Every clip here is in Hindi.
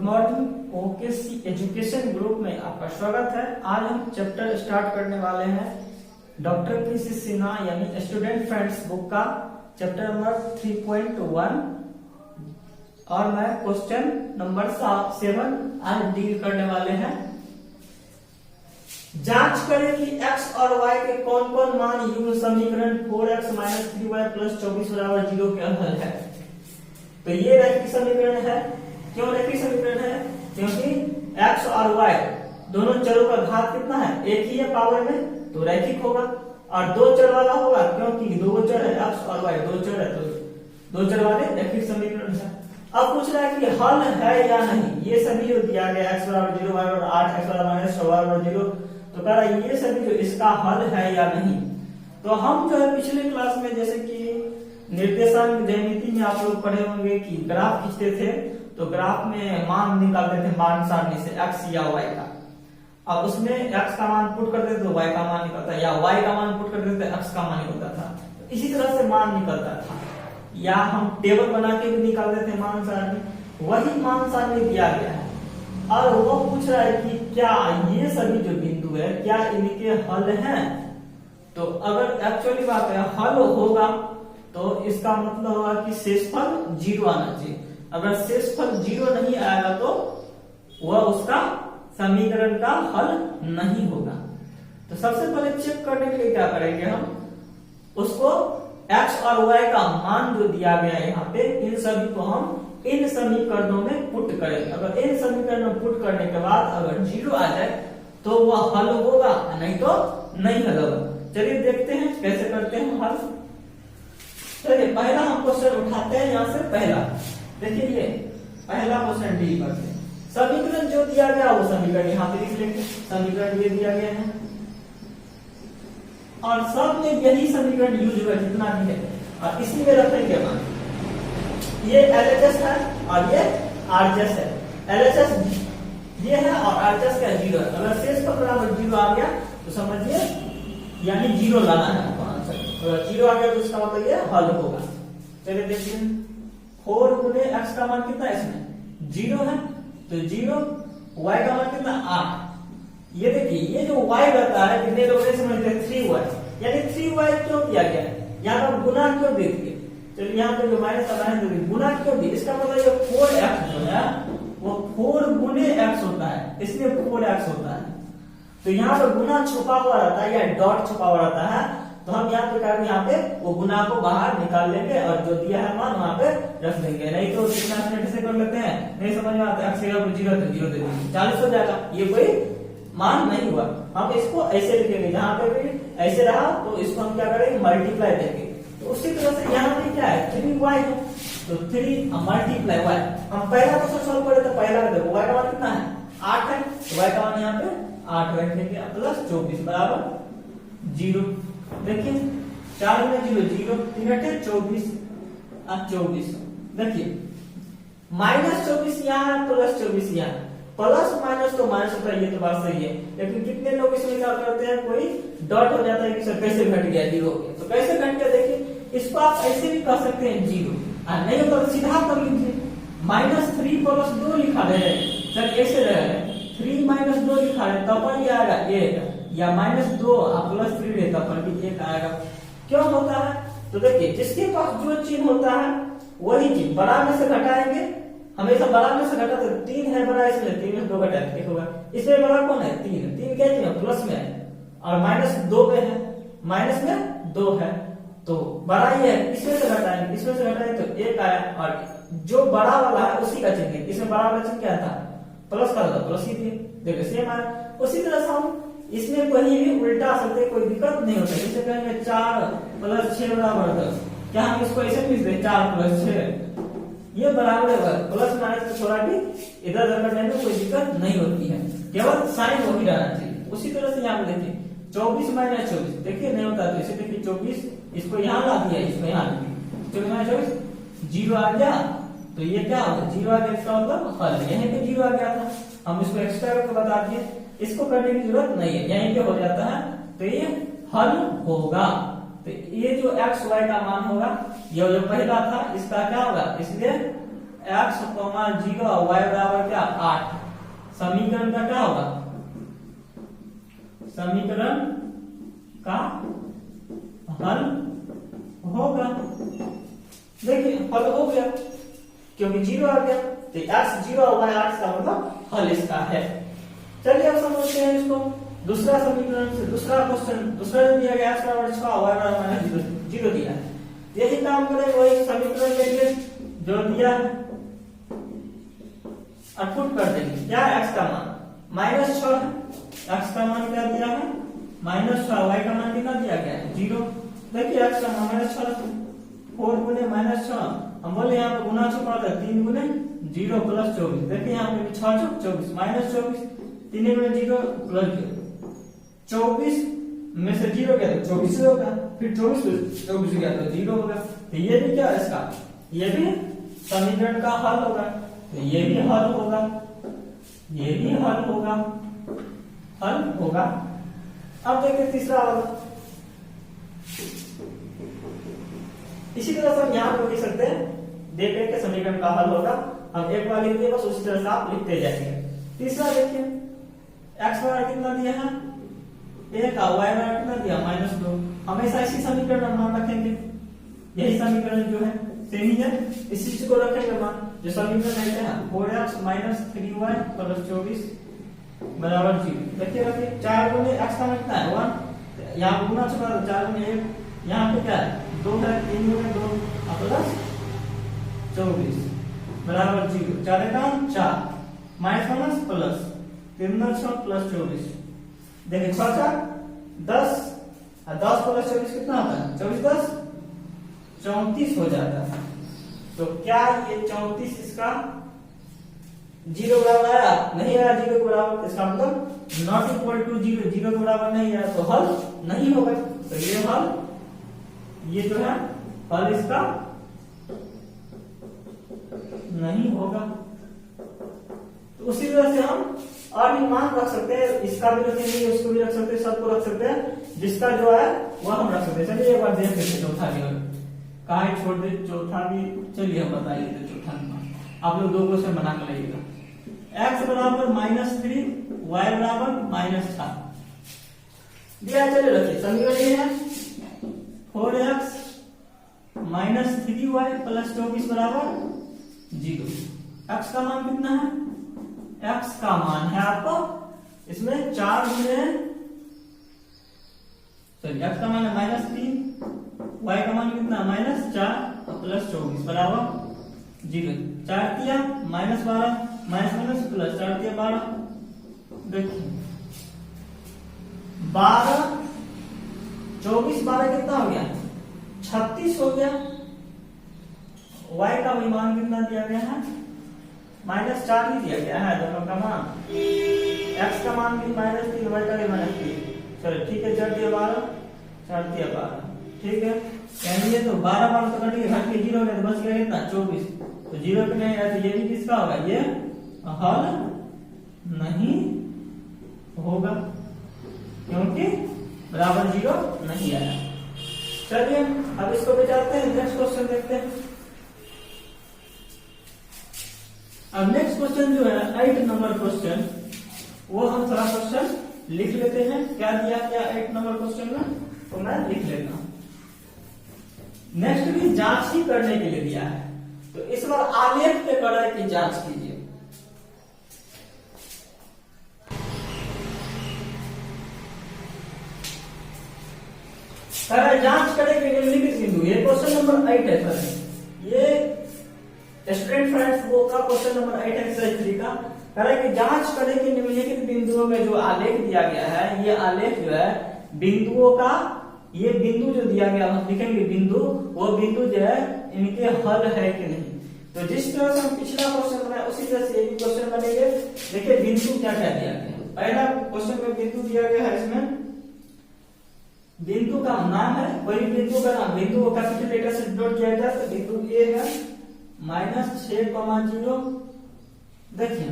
मॉर्निंग ओकेसी एजुकेशन ग्रुप में आपका स्वागत है। आज हम चैप्टर स्टार्ट करने वाले हैं डॉक्टर पीसी सिन्हा यानी स्टूडेंट फ्रेंड्स बुक का चैप्टर नंबर 3.1 और मैं क्वेश्चन नंबर 7 आज डील करने वाले हैं। जांच करें कि x और y के कौन कौन मान युग्म समीकरण 4x - 3y + 24 = 0 के हल है। तो ये रैखिक समीकरण है। क्यों रैखिक समीकरण है? क्योंकि x और y दोनों चरों का घात कितना है, एक ही है पावर में, तो रैखिक होगा। और दो चर वाला होगा क्योंकि दो चर है x और y, दो चर है तो दो चर वाले रैखिक समीकरण है। अब पूछ रहा है कि हल है या नहीं। ये सभी जो दिया गया x = 0, y = 8, x - 6, y = 0, तो कह रहा है ये सभी जो इसका हल है या नहीं। तो हम जो है पिछले क्लास में जैसे कि निर्देशांक ज्यामिति में आप लोग पढ़े होंगे कि ग्राफ खींचते थे, तो ग्राफ में मान निकालते थे मान सारणी से x या y का। अब उसमें x का मान पुट करते तो y का मान निकलता, या y का मान पुट करते तो x का मान निकलता था। तो इसी तरह से मान निकलता था, या हम टेबल बना के भी निकालते थे मान सारणी। वही मान सारणी दिया गया है और वो पूछ रहा है कि क्या ये सभी जो बिंदु है क्या इनके हल हैं। तो अगर एक्चुअली बात है हल होगा तो इसका मतलब होगा कि शेषफल 0 आना चाहिए। अगर शेषफल 0 नहीं आएगा तो वह उसका समीकरण का हल नहीं होगा। तो सबसे पहले चेक करने के लिए क्या करेंगे, हम उसको x और y का मान जो दिया गया है यहाँ पे, इन सभी को हम इन समीकरणों में पुट करेंगे। अगर इन समीकरणों में पुट करने के बाद अगर 0 आ जाए तो वह हल होगा, नहीं तो नहीं हल होगा। चलिए देखते हैं कैसे करते हैं हल। चलिए पहला हम क्वेश्चन उठाते हैं यहाँ से। पहला देखिए, ये पहला क्वेश्चन डील करते हैं। समीकरण जो दिया गया वो समीकरण यहाँ पे लिख लेंगे। समीकरण ये दिया गया है और सब में यही समीकरण यूज हुआ जितना भी है, और इसी में रखेंगे मान। ये LHS है और ये RHS है। LHS ये है और RHS का 0 है। अगर शेषफल बराबर 0 आ गया तो समझिए यानी 0 लाना है आपको आंसर। अगर 0 आ गया तो इसका मतलब ये हल होगा। चलिए देखिए, 4 गुने x का मान कितना है, इसमें 0 है तो 0, y का मान कितना 8। ये देखिए, ये जो y रहता है कितने लोग नहीं समझते, 3y, यानी 3y क्यों किया गया है, यहाँ पर गुना क्यों दे दिए। चलिए यहाँ पे जो माइनस का माइनस गुना क्यों दिए, इसका मतलब ये 4x जो है वो 4 गुने x होता है, इसलिए 4x होता है। तो यहाँ पे गुना छुपा हुआ रहता है या डॉट छुपा हुआ रहता है, तो हम यहाँ पे करेंगे, यहाँ पे वो गुना को बाहर निकाल लेंगे और जो दिया है मान वहां पे रख देंगे। नहीं तो कितना मिनट से कर लेते हैं, नहीं समझ में आता, x = 0 तो 0 दे देंगे, 40 हो जाएगा। ये कोई मान नहीं हुआ। हम इसको ऐसे लिखेंगे, जहां पे भी ऐसे रहा तो इसको हम क्या करेंगे, मल्टीप्लाई देंगे। तो उसी तरह से यहाँ पे क्या है, 3y है तो 3 मल्टीप्लाई y। हम पहला क्वेश्चन सॉल्व करें तो पहला देखो y का मान कितना है, 8 है, तो y का मान यहाँ पे 8 रखेंगे प्लस 24 बराबर 0। देखिए 4 में 0 0, 3 × 24 अब 24। देखिए -24 यहाँ प्लस 24 यहाँ, प्लस माइनस तो माइनस होता है, ये तो बात सही है। लेकिन कितने लोग इसमें क्या करते हैं, कोई डॉट हो जाता है कि सर कैसे घट गया 0 हो गया। तो कैसे घट गया, देखिए इसको आप ऐसे भी कह सकते हैं 0, और नहीं होता तो सीधा कर लीजिए, -3 + 2 लिखा रहे सर, कैसे रहे 3 - 2 लिखा रहे तब पर ये आएगा 1, या -2 + 3 रहता पर भी 1 आएगा। क्यों होता है, तो देखिए जिसके पास जो चिन्ह होता है वही चिन्ह बड़ा में से घटाएंगे। हमेशा बड़ा में से घटा तो 3 है बड़ा, इसमें 3 में 2 घटाए 1 होगा। इसमें बड़ा कौन है, 3 क्या है, प्लस में है, और -2 पे है, माइनस में 2 है तो बड़ा ही है, इसमें से घटाएंगे, इसमें से घटाएंगे तो 1 आया। और जो बड़ा वाला है उसी का चिन्ह है, इसमें बड़ा वाला चिन्ह क्या था, प्लस का था, प्लस ही थे, देखो सेम आया। उसी तरह से हम इसमें कहीं भी उल्टा सकते, कोई दिक्कत नहीं होता। जैसे कहेंगे 4 + 6 = 10, क्या हम इसको ऐसे लिख दें 4 + 6, ये बराबर है, प्लस माइनस में थोड़ा भी इधर उधर करने में कोई दिक्कत नहीं होती है, केवल साइन वही रहना चाहिए। उसी तरह से यहाँ पे देखिए 24 - 24, देखिए नहीं होता तो इसे देखिए 24, इसको यहाँ ला दिया, इसको यहाँ ला दिया, 24 - 24 0 आ गया, तो ये क्या होगा 0 आ गया, इसका मतलब हल। यहीं पे 0 आ गया था, हम इसको एक्स्ट्रा करके बता दिए, इसको करने की जरूरत नहीं है, यहीं पे हो जाता है, तो ये हल होगा। तो ये जो x y का मान होगा, ये जो पहला था इसका क्या होगा, इसलिए x, 0 और y बराबर क्या 8। समीकरण का क्या होगा, समीकरण का हल होगा। देखिए हल हो गया क्योंकि 0 आ गया, तो x 0 और y 8 का मतलब हल इसका है। चलिए अब समझते हैं इसको दूसरा समीकरण से। दूसरा क्वेश्चन, दूसरा जो दिया गया x बराबर 6 y बराबर -0 दिया है, यही काम करें वही समीकरण लेंगे जो दिया है और पुट कर देंगे। क्या x का मान -6 है, x का मान क्या दिया है -6, y का मान कितना दिया गया है 0। देखिए x का मान -6, 4 गुने -6, हम बोले यहाँ पे गुना छुपा था 3 गुने 0 प्लस 24। देखिए यहाँ पे 6 24 -24, 3 गुने 0 प्लस 24 में से 0 गया तो 24 होगा, फिर 24 गया तो 0 होगा। तो ये भी क्या है इसका, ये भी समीकरण का हल होगा। तो ये भी हल होगा, ये भी हल होगा, हल होगा। अब देखते तीसरा वाला। इसी तरह से हम यहाँ पर लिख सकते हैं, देख के समीकरण का हल होगा। हम एक बार लिख दिए बस उसी तरह से आप लिखते जाएंगे। तीसरा देखिए x बराबर कितना दिया है 1 और y बराबर कितना दिया -2। हमेशा इसी समीकरण मान रखेंगे, यही समीकरण जो है सेम ही है, इसी चीज को रखेंगे मान। जो समीकरण है 4x - 3y + 24 बराबर 0। देखिए रखिए 4 गुने x का कितना है 1, यहाँ गुना छुपा तो 4 गुने 1, यहाँ पे क्या है 2 है, 3 गुने 2 प्लस 24 बराबर 0। 4 का 4 माइनस प्लस 3 6 प्लस 24। देखिए 6 4 10 और 10 प्लस 24 कितना होता है 24 10 34 हो जाता है। तो क्या ये 34 इसका 0 बराबर आया, नहीं आया 0 के बराबर, इसका मतलब नॉट इक्वल टू 0, 0 के बराबर नहीं आया तो हल नहीं होगा। तो ये हल, ये जो है हल इसका नहीं होगा। तो उसी तरह से हम और भी मान रख सकते हैं, इसका भी रखेंगे, उसको भी रख सकते हैं, सबको रख सकते हैं, जिसका जो है वह हम रख सकते हैं। चलिए एक बार देख लेते हैं चौथा भी कहा छोड़ दे, चौथा भी चलिए हम बता लेते। चौथा आप लोग 2 क्वेश्चन बना कर लाइएगा। x बराबर -3 y बराबर -4 दिया। चलिए रखिए समीकरण ये है 4x - 3y + 24 बराबर 0। x का मान कितना है, x का मान है आपको इसमें 4 गुने, सॉरी x का मान है -3, y का मान कितना -4 + 24 बराबर 0। 4 तिया -12 माइनस प्लस 4 तिया 12। देखिए 12 24 12 कितना हो गया 36 हो गया। y का मान कितना दिया गया है -4 ही दिया गया है दोनों का मान। x का मान भी -3, y का भी -3। चलो ठीक है, 4 दिया 12 4 दिया 12, ठीक है। यानी ये तो 12 12 तो कट गया, घट के 0 हो गया तो बच गया कितना 24। तो 0 पे नहीं आया तो ये भी किसका होगा, ये हल नहीं होगा क्योंकि बराबर 0 नहीं आया। चलिए अब इसको बचाते हैं, नेक्स्ट क्वेश्चन देखते हैं। अब नेक्स्ट क्वेश्चन जो है 8 नंबर क्वेश्चन, वो हम थोड़ा क्वेश्चन लिख लेते हैं। क्या दिया क्या 8 नंबर क्वेश्चन में, तो मैं लिख लेता हूं। नेक्स्ट भी जांच ही करने के लिए दिया है, तो इस बार आलेख पे कड़ाई की जांच कीजिए। जांच करेंगे निम्नलिखित बिंदु, ये क्वेश्चन नंबर 8 है सर, ये स्टूडेंट फ्रेंड्स वो का क्वेश्चन नंबर 8 एक्सरसाइज 3 का करें कि जांच करें कि निम्नलिखित बिंदुओं में जो आलेख दिया गया है, ये आलेख जो है बिंदुओं का, ये बिंदु जो दिया गया हम लिखेंगे बिंदु, वो बिंदु जो है इनके हल है कि नहीं। तो जिस तरह से हम पिछला क्वेश्चन बनाया उसी तरह से ये भी क्वेश्चन बनेंगे। देखिए बिंदु क्या क्या दिया गया, पहला क्वेश्चन में बिंदु दिया गया है, इसमें बिंदु का नाम है, वही बिंदु का नाम, बिंदु को कैपिटल लेटर से डिनोट किया जाता है। तो बिंदु ए है -6,0। देखिए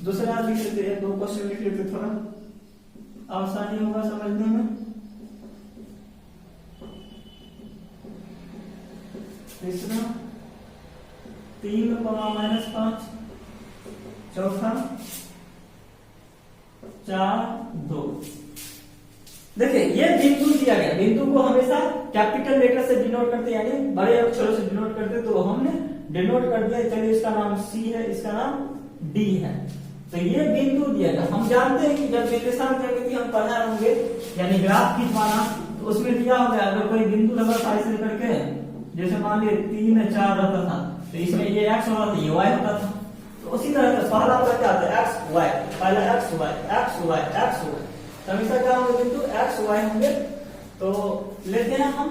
दूसरा लिख लेते हैं, 2 क्वेश्चन लिख लेते, थोड़ा आसानी होगा समझने में। तीसरा 3, -5, चौथा 4, 2। देखिए ये बिंदु दिया गया, बिंदु को हमेशा कैपिटल लेटर से डिनोट करते यानी बड़े अक्षरों से डिनोट करते, तो हमने डिनोट कर दिया। चलिए इसका नाम सी है, इसका नाम डी है। तो ये बिंदु दिया गया। हम जानते हैं कि जब निर्देशांक ज्यामिति हम पढ़ा होंगे यानी ग्राफ खींचवाना, तो उसमें दिया होगा अगर कोई बिंदु लगा था ऐसे करके, जैसे मान लीजिए 3, 4 रहता था, तो इसमें ये एक्स होता था, ये वाई होता था। तो उसी तरह से पहला आपका क्या आता है, एक्स वाई, पहला x y x y x y, हमेशा क्या होंगे बिंदु एक्स वाई होंगे। तो लेते हैं हम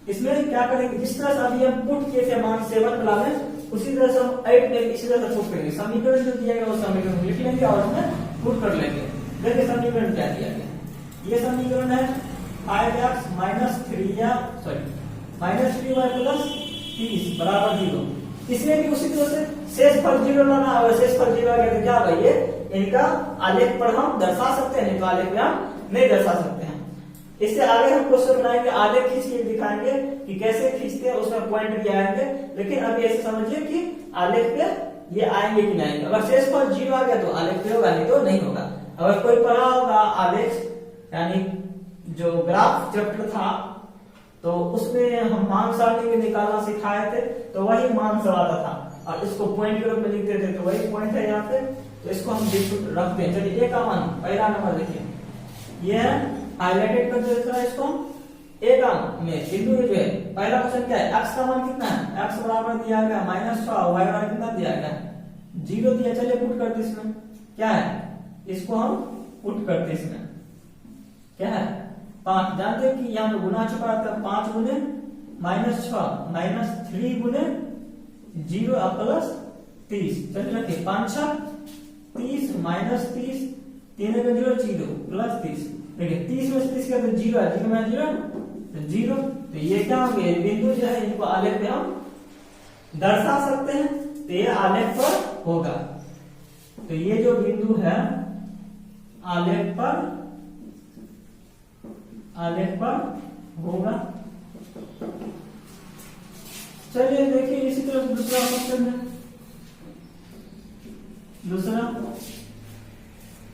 इसमें क्या करेंगे, जिस तरह से अभी हम पुट किए थे मान 7 वाला में, उसी तरह से हम 8 में इसी तरह से पुट करेंगे। समीकरण जो दिया गया वो समीकरण लिख लेंगे और उसमें पुट कर लेंगे। देखिए समीकरण क्या दिया गया, ये समीकरण है 5x -3y + 30 बराबर 0। इसमें भी उसी तरह से शेष पर 0 लाना, अगर शेष पर 0 आ गया तो क्या होगा, ये इनका आलेख पर हम दर्शा सकते हैं, नहीं तो आलेख में हम नहीं दर्शा सकते हैं। इससे आगे हम क्वेश्चन बनाएंगे, आलेख खींच के दिखाएंगे कि कैसे खींचते हैं, उसमें पॉइंट भी आएंगे। लेकिन अभी ऐसे समझिए कि आलेख पे ये आएंगे कि नहीं आएंगे। अगर शेष पर 0 आ गया तो आलेख पे होगा, नहीं तो नहीं होगा। अगर कोई पढ़ा होगा आलेख यानी जो ग्राफ चैप्टर था, तो उसमें हम मान सारणी में निकालना सिखाए थे, तो वही मान सब आता था और इसको पॉइंट के रूप में लिखते थे, तो वही पॉइंट है यहाँ पे। तो इसको हम रखते हैं। चलिए ए का मान पहला नंबर देखिए, ये है हाईलाइटेड कर देता है इसको। ए का में बिंदु जो है पहला क्वेश्चन क्या है, एक्स का मान कितना है, एक्स बराबर दिया गया -6, वाई बराबर कितना दिया गया 0 दिया। चलिए पुट करते इसमें क्या है, इसको हम पुट करते इसमें क्या है 5। जानते हैं कि यहाँ पे गुना चुका रहता है, 5 गुने -6 -3 गुने 0 + 30। चलिए रखिए 5 6 30 -30 3 का 0 0 + 30। देखिए 30 में से 30 का तो 0 है, 0 में 0 तो 0। तो ये क्या हो गया, बिंदु जो है इनको आलेख पे हम दर्शा सकते हैं, तो ये आलेख पर होगा। तो ये जो बिंदु है आलेख पर होगा। चलिए देखिए इसी तरह से दूसरा क्वेश्चन है। दूसरा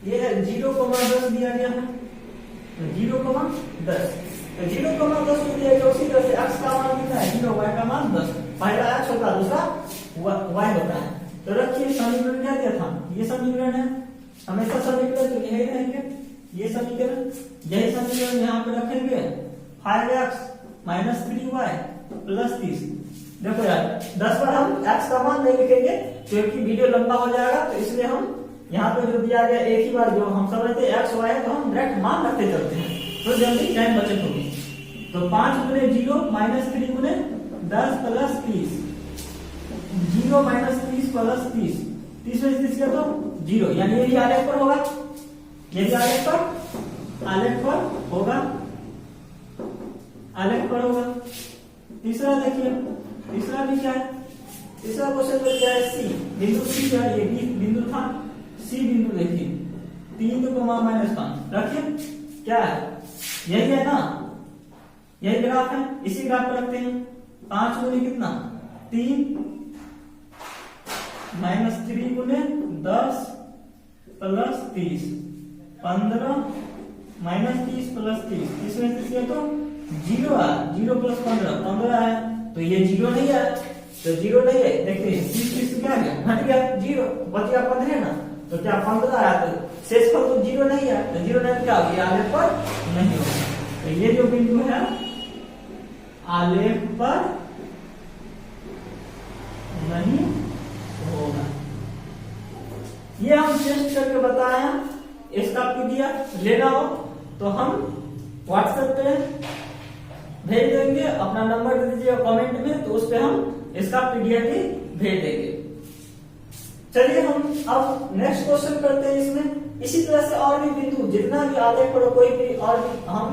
ये है 0,10 दिया गया है, तो 0,10 तो 0,10 दिया गया। उसी तरह से x का मान कितना है 0, y का मान 10। पहला x होता है, दूसरा y होता है। तो रखिए समीकरण क्या दिया था, ये समीकरण है, हमेशा समीकरण तो यही रहेंगे, ये समीकरण यही समीकरण यहाँ पे रखेंगे 5x -3y + 30। देखो यार 10 बार हम x का मान नहीं लिखेंगे क्योंकि वीडियो लंबा हो जाएगा, तो इसलिए हम यहाँ पे जो दिया गया एक ही बार, जो हम समझते हैं x y है तो हम डायरेक्ट मान रखते चलते हैं, तो जल्दी टाइम बचत होगी। तो 5 गुने 0 -3 गुने 10 + 30, 0 -30 + 30, 30 में 30 किया तो 0, यानी ये भी आलेख पर होगा, ये भी आलेख पर होगा। तीसरा देखिए, तीसरा भी क्या है, तीसरा क्वेश्चन में क्या है, सी बिंदु, सी क्या है, ये बिंदु था, सी बिंदु देखिए 3 -5 रखिए, क्या है यही है ना, यही ग्राफ है, इसी ग्राफ पर रखते हैं। 5 गुने कितना 3 -3 गुने 10 + 30, 15 -30 + 30, इसमें से किया तो 0 है, 0 + 15 है, तो ये 0 नहीं है, तो 0 नहीं है। देखिए 30 क्या गया, हट गया 0, बच गया 15 है ना, तो क्या 15 आया, तो शेष पर तो 0 नहीं है, तो 0 नहीं क्या होगा, आलेख पर नहीं होगा। तो ये जो बिंदु है आलेख पर नहीं होगा। ये हम टेस्ट करके बताए हैं। इसका पीडीएफ लेना हो तो हम व्हाट्सएप पे भेज देंगे, अपना नंबर दे दीजिएगा कमेंट में, तो उस पे हम इसका पीडीएफ भी भेज देंगे। चलिए हम अब नेक्स्ट क्वेश्चन करते हैं। इसमें इसी तरह से और भी बिंदु जितना भी आलेख पर कोई भी और भी हम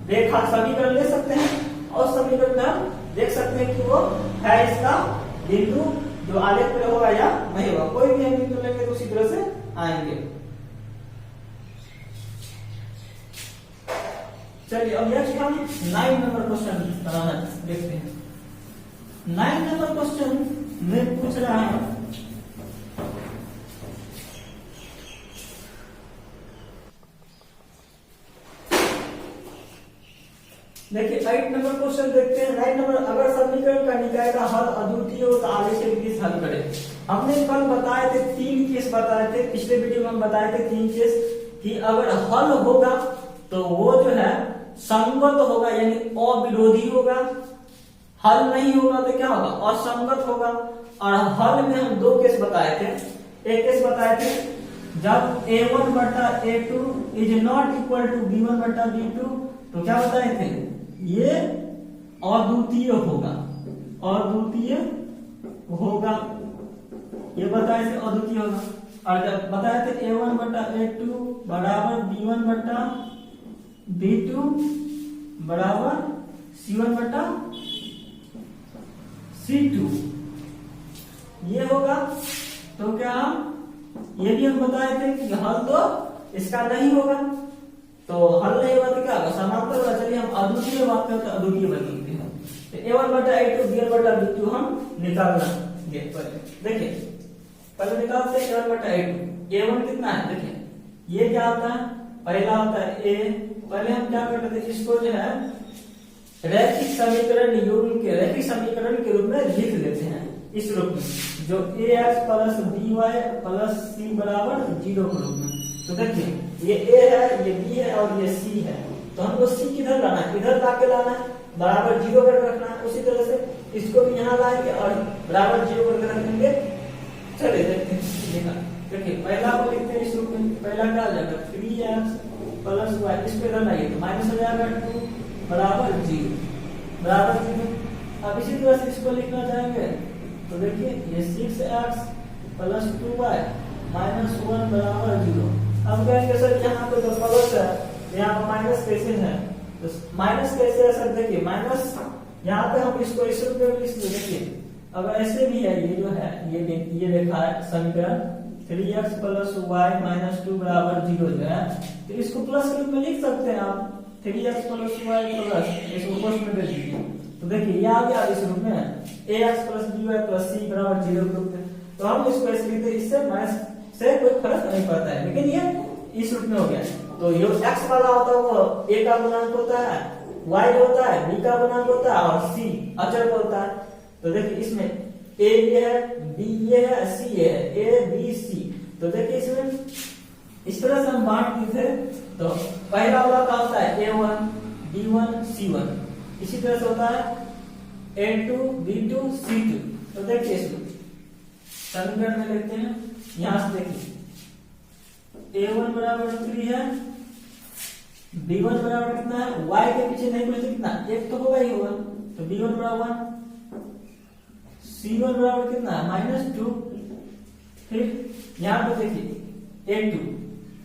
रेखा समीकरण ले सकते हैं, और समीकरण में हम देख सकते हैं कि वो है इसका बिंदु जो आलेख पर होगा या नहीं होगा। कोई भी हम बिंदु लेंगे तो उसी तरह से आएंगे। चलिए अब नेक्स्ट हम 9 नंबर क्वेश्चन देखते हैं। 9 नंबर क्वेश्चन मैं पूछ रहा हूं देखिए 8 नंबर क्वेश्चन देखते हैं। 9 नंबर, अगर समीकरण का निकाय का हल अद्वितीय हो तो आगे से विधि हल करें। हमने कल बताए थे 3 केस बताए थे, पिछले वीडियो में हम बताए थे 3 केस कि अगर हल होगा तो वो जो है संगत होगा यानी अविरोधी होगा, हल नहीं होगा तो क्या होगा असंगत होगा। और हल में हम 2 केस बताए थे। एक केस बताए थे जब a1 बटा a2 is not equal to b1 बटा b2, तो क्या बताए थे ये अद्वितीय होगा, अद्वितीय होगा, ये बताए थे अद्वितीय होगा। और जब बताए थे a1 बटा a2 बराबर b1 बटा b2 बराबर c1 बटा c2 ये होगा, तो क्या ये भी हम बताए थे कि हल तो इसका नहीं होगा, तो हल नहीं होगा तो क्या होगा समांतर होगा। चलिए हम अद्वितीय बात करते हैं, अद्वितीय बनते हैं। तो a1 बटा a2 b1 बटा b2 हम निकालना देखिए पहले निकालते हैं a1 बटा a2। a1 कितना है देखिए, ये क्या होता है पहला होता है a, पहले हम क्या करते थे इसको जो है रैखिक समीकरण युग्म के रैखिक समीकरण के रूप में लिख लेते हैं इस रूप में, जो ax plus by plus c बराबर 0 के रूप में। तो देखिए ये a है, ये b है और ये c है, तो हमको c किधर लाना है, इधर लाके लाना है, बराबर 0 करके रखना है। उसी तरह से इसको भी यहाँ लाएंगे और बराबर 0 करके रखेंगे। चलिए देखते हैं, देखिए पहला को लिखते हैं इस रूप में, पहला क्या आ जाएगा 3x प्लस y, इस पे इधर लाइए तो माइनस हो जाएगा 2 बराबर 0 बराबर 0। अब इसी तरह से इसको लिखना चाहेंगे तो देखिए ये 6x प्लस 2y माइनस 1 बराबर 0। अब कहेंगे सर यहाँ पे जो प्लस है यहाँ पे माइनस कैसे है, तो माइनस कैसे है सर, देखिए माइनस यहाँ पे हम इसको इस रूप में लिख देखिए। अब ऐसे भी है, ये जो है ये लिखा है समीकरण 3x प्लस y माइनस 2 बराबर 0 जो है, तो इसको प्लस के रूप में लिख सकते हैं आप 3x प्लस y प्लस, इसको पोस्ट में दे दीजिए तो देखिए ये आ गया इस रूप में ax plus by plus c बराबर 0 के रूप में। तो हम इसको ऐसे लिखते हैं, इससे माइनस से कोई फर्क नहीं पड़ता है, लेकिन ये इस रूप में हो गया। तो ये x वाला होता है वो a का गुणांक होता है, y होता है b का गुणांक होता है और c अचर होता है। तो देखिए इसमें a ये है, b ये है, c ये है, a b c। तो देखिए इसमें इस तरह से हम बांट दिए थे, तो पहला वाला का होता है a1 b1 c1, इसी तरह से होता है a2 b2 c2। तो देखिए इसमें समीकरण में लिखते हैं, यहां से देखिए a1 बराबर 3 है, b1 बराबर कितना है, y के पीछे नहीं बोले तो कितना एक तो होगा ही होगा, तो b1 बराबर 1, c1 बराबर कितना है माइनस 2। फिर यहाँ पे देखिए a2,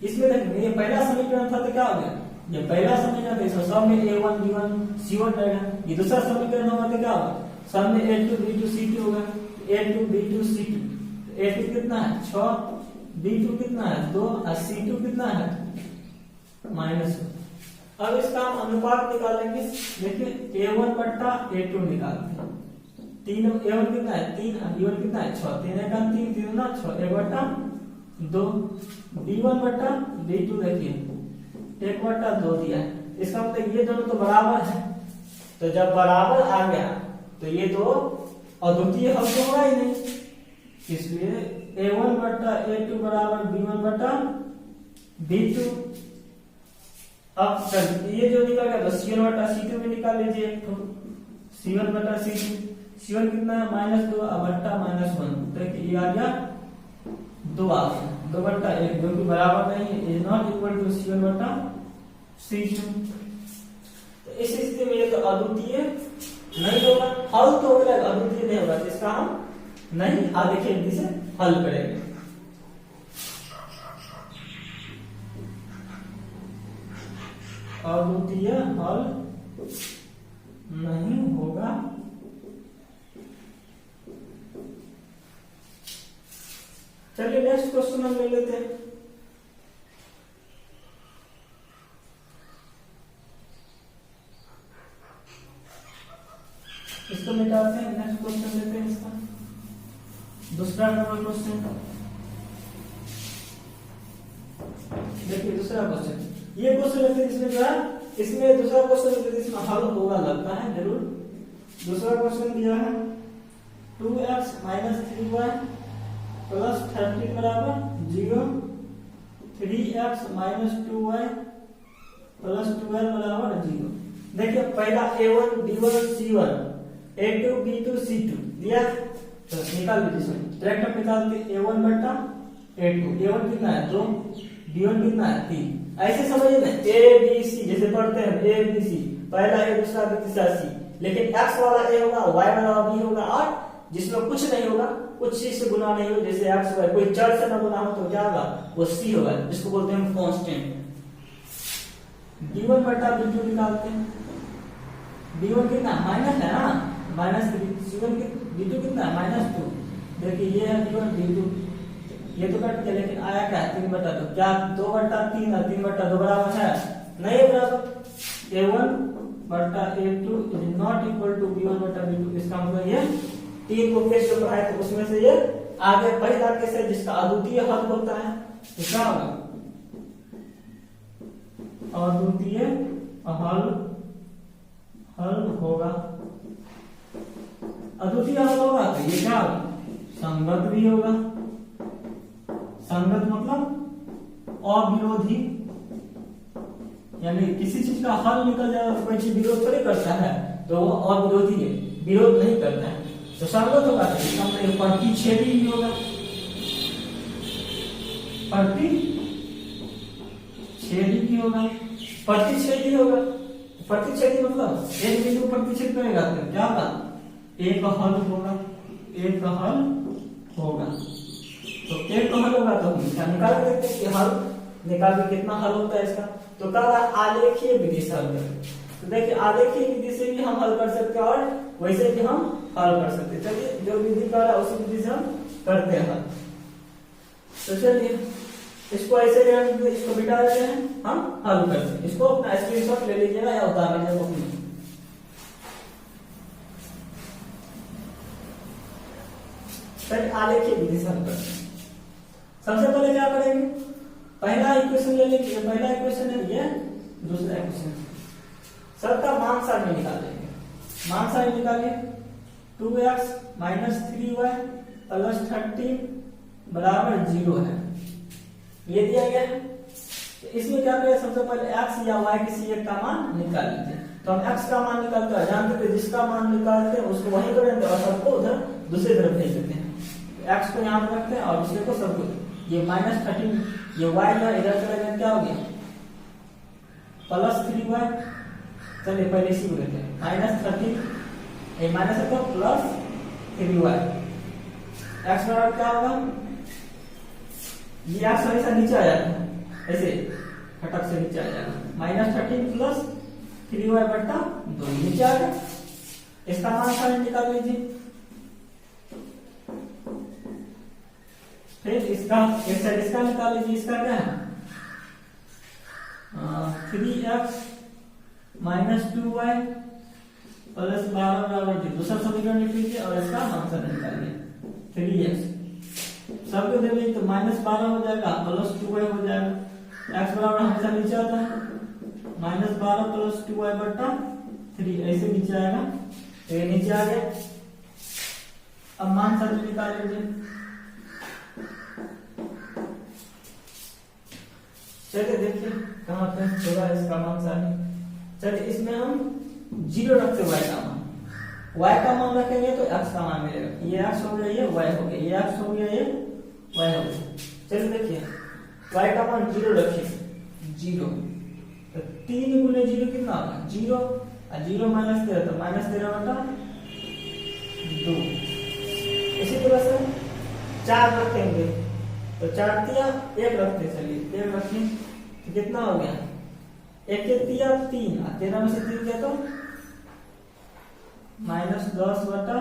इसमें देखिए ये पहला समीकरण था तो क्या हो गया, ये पहला समीकरण था इसमें सब में a1 b1 c1 रहेगा। ये दूसरा समीकरण होगा तो क्या होगा सब में a2 b2 c2 होगा, a2 b2 c2, a2 कितना है 6, b2 कितना है 2 और c2 कितना है माइनस। अब इसका हम अनुपात निकालेंगे, देखिए a1 बट्टा a2 निकालते हैं, 3 a1 कितना है 3, b1 कितना है 6, 3 का 3 3 ना 6 1 बट्टा 2, b1 बट्टा b2 देखिए 1 बट्टा 2 दिया है। इसका मतलब ये दोनों तो बराबर है, तो जब बराबर आ गया तो ये तो अद्वितीय हल तो होगा ही नहीं, इसलिए a1 बट्टा a2 बराबर b1 बट्टा b2। अब ये जो निकल गया तो c1 बट्टा c2 भी निकाल लीजिए, c1 बट्टा c2, c1 कितना है माइनस 2 बट्टा माइनस 1, तो ये आ गया 2 आ गया 2 बट्टा 1 जो कि बराबर नहीं है, is not equal to c1 बट्टा c2। तो इस स्थिति में ये तो अद्वितीय नहीं होगा, हल तो होगा अद्वितीय नहीं होगा, इसका हम नहीं आगे के विधि से हल करेंगे। अद्वितीय हल नहीं होगा। चलिए नेक्स्ट क्वेश्चन हम ले लेते हैं। इसको मिटाते हैं, नेक्स्ट क्वेश्चन लेते हैं इसका। दूसरा नंबर क्वेश्चन देखिए, दूसरा क्वेश्चन, ये क्वेश्चन लगता है इसमें जो है, इसमें दूसरा क्वेश्चन लगता है इसमें हल होगा लगता है जरूर। दूसरा क्वेश्चन दिया है 2x माइनस 3y प्लस 13 बराबर 0, 3x माइनस 2y प्लस 12 बराबर 0। देखिए पहला a1 b1 c1 a2 b2 c2 दिया, तो निकाल लीजिए इसमें डायरेक्ट निकालते a1 बटा a2, a1 कितना है 2, b1 कितना है 3। ऐसे समझिए ना a b c जैसे पढ़ते हैं a b c, पहला a दूसरा b तीसरा c, लेकिन x वाला a होगा, y वाला b होगा, और जिसमें कुछ नहीं होगा, कुछ चीज से गुना नहीं हो, जैसे x y कोई चर से ना गुना हो तो क्या होगा, वो c होगा, जिसको बोलते हैं कांस्टेंट। b1 बटा b2 निकालते हैं, b1 कितना माइनस है ना, माइनस c1 b2 कितना है माइनस 2। देखिए ये है b1 b2, ये तो कट गया, लेकिन आया क्या 3 बटा 2, क्या 2 बटा 3 और 3 बटा 2 बराबर है नहीं है बराबर। a1 बटा a2 is not equal to b1 बटा b2, इसका मतलब ये 3 को केस जो है तो उसमें से ये आगे पहला केस है जिसका अद्वितीय हल होता है, तो क्या होगा अद्वितीय हल होगा। अद्वितीय हल होगा तो ये क्या होगा संगत भी होगा। संगत मतलब अविरोधी, यानी किसी चीज का हल निकल जाए तो कोई चीज विरोध थोड़ी करता है, तो वो अविरोधी है, विरोध नहीं करता है, तो संगत होगा। तो इसका मतलब प्रतिच्छेदी भी होगा, प्रतिच्छेदी भी होगा, प्रतिच्छेदी होगा। प्रतिच्छेदी मतलब एक बिंदु प्रतिच्छेद करेगा तो क्या होगा एक हल होगा, एक हल होगा। तो एक हल होगा तो हम इसका निकाल के देखते हैं कि हल निकाल के कितना हल होता है इसका। तो क्या होगा आलेखीय विधि से हल करें, तो देखिए आलेखीय विधि से भी हम हल कर सकते हैं और वैसे भी हम हल कर सकते हैं। चलिए जो विधि कर रहा है उसी विधि से हम करते हैं हल। तो चलिए इसको ऐसे इसको बिठा देते हैं, हम हल करते हैं। इसको अपना स्क्रीनशॉट ले लीजिएगा या उतार लीजिएगा अपनी। चलिए आलेखीय विधि से हल करते हैं। सबसे पहले क्या करेंगे, पहला इक्वेशन ले लेंगे, पहला इक्वेशन है ये, दूसरा इक्वेशन सबका मान सारणी निकाल लेंगे। मान सारणी निकालिए 2x माइनस 3y प्लस 13 बराबर 0 है, ये दिया गया है। तो इसमें क्या करें, सबसे पहले x या y किसी एक का मान निकाल लीजिए। तो हम x का मान निकालते हैं, जानते थे जिसका मान निकालते हैं उसको वहीं करेंगे और सबको उधर दूसरी तरफ भेज देते हैं। x को यहाँ पर रखते हैं और दूसरे को सबको, ये माइनस 13, ये y का इधर चलेगा क्या हो गया प्लस 3y। चलिए पहले इसी को लेते हैं, माइनस 13 ये माइनस है तो प्लस 3y, x बराबर क्या होगा, ये x ऐसा नीचे आ जाता है, ऐसे फटक से नीचे आ जाएगा, माइनस 13 प्लस 3y बटा 2 नीचे आ गया। इसका मान सारणी निकाल लीजिए। फिर इसका एक साइड इसका निकाल लीजिए, इसका क्या है 3x माइनस 2y प्लस 12 बराबर 0, दूसरा समीकरण लिख लीजिए और इसका मान सारणी निकालिए 3x सबको दे लीजिए, तो माइनस 12 हो जाएगा प्लस 2y हो जाएगा। x बराबर हमेशा नीचे आता है, माइनस 12 प्लस 2y बटा 3 ऐसे नीचे आएगा, तो ये नीचे आ गया। अब मान सारणी निकाल लीजिए। चलिए देखिए कहाँ पे होगा इसका मान सारणी। चलिए इसमें हम 0 रखते y का मान, y का मान रखेंगे तो x का मान मिलेगा, ये x हो गया, ये y हो गया, ये x हो गया, ये y हो गया। चलिए देखिए y का मान 0 रखिए, 0 तो 3 गुने 0 कितना होगा 0, और 0 माइनस 13 तो माइनस 13 बटा 2। इसी तरह से 4 रखेंगे तो 4 तिया 1 रखते, चलिए 1 रखिए तो कितना हो गया 1 के तिया 3, 13 में से 3 गया तो माइनस 10 बटा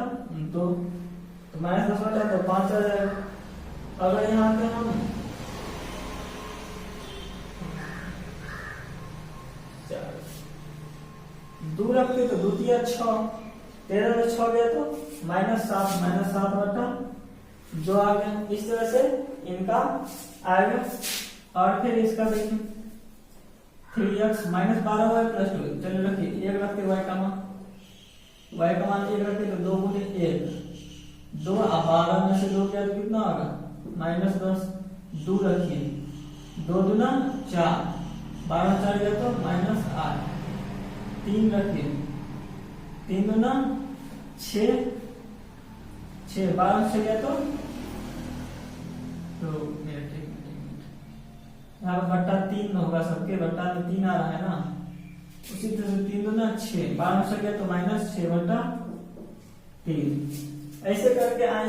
2, तो माइनस 10 बटा तो 5 आ जाएगा। अगर यहाँ पे हम 2 रखते तो 2 तिया 6, 13 में 6 गया तो माइनस 7 बटा जो आ गया। इस तरह से इनका आएगा। और फिर इसका देखिए 3x माइनस 12 y प्लस 2। चलिए रखिए, एक रखते y का मान, एक रखते तो 2 गुने 1 2, 12 में से 2 क्या कितना होगा -10। 2 रखिए, 2 दूना 4, 12 4 गया तो -8। 3 रखिए, 3 दूना 6, 12 से गया तो यहाँ पर बट्टा 3 होगा, सबके बट्टा में 3 आ रहा है ना। उसी तरह से 3 दूना 6, 12 से गया तो -6/3। ऐसे करके आए।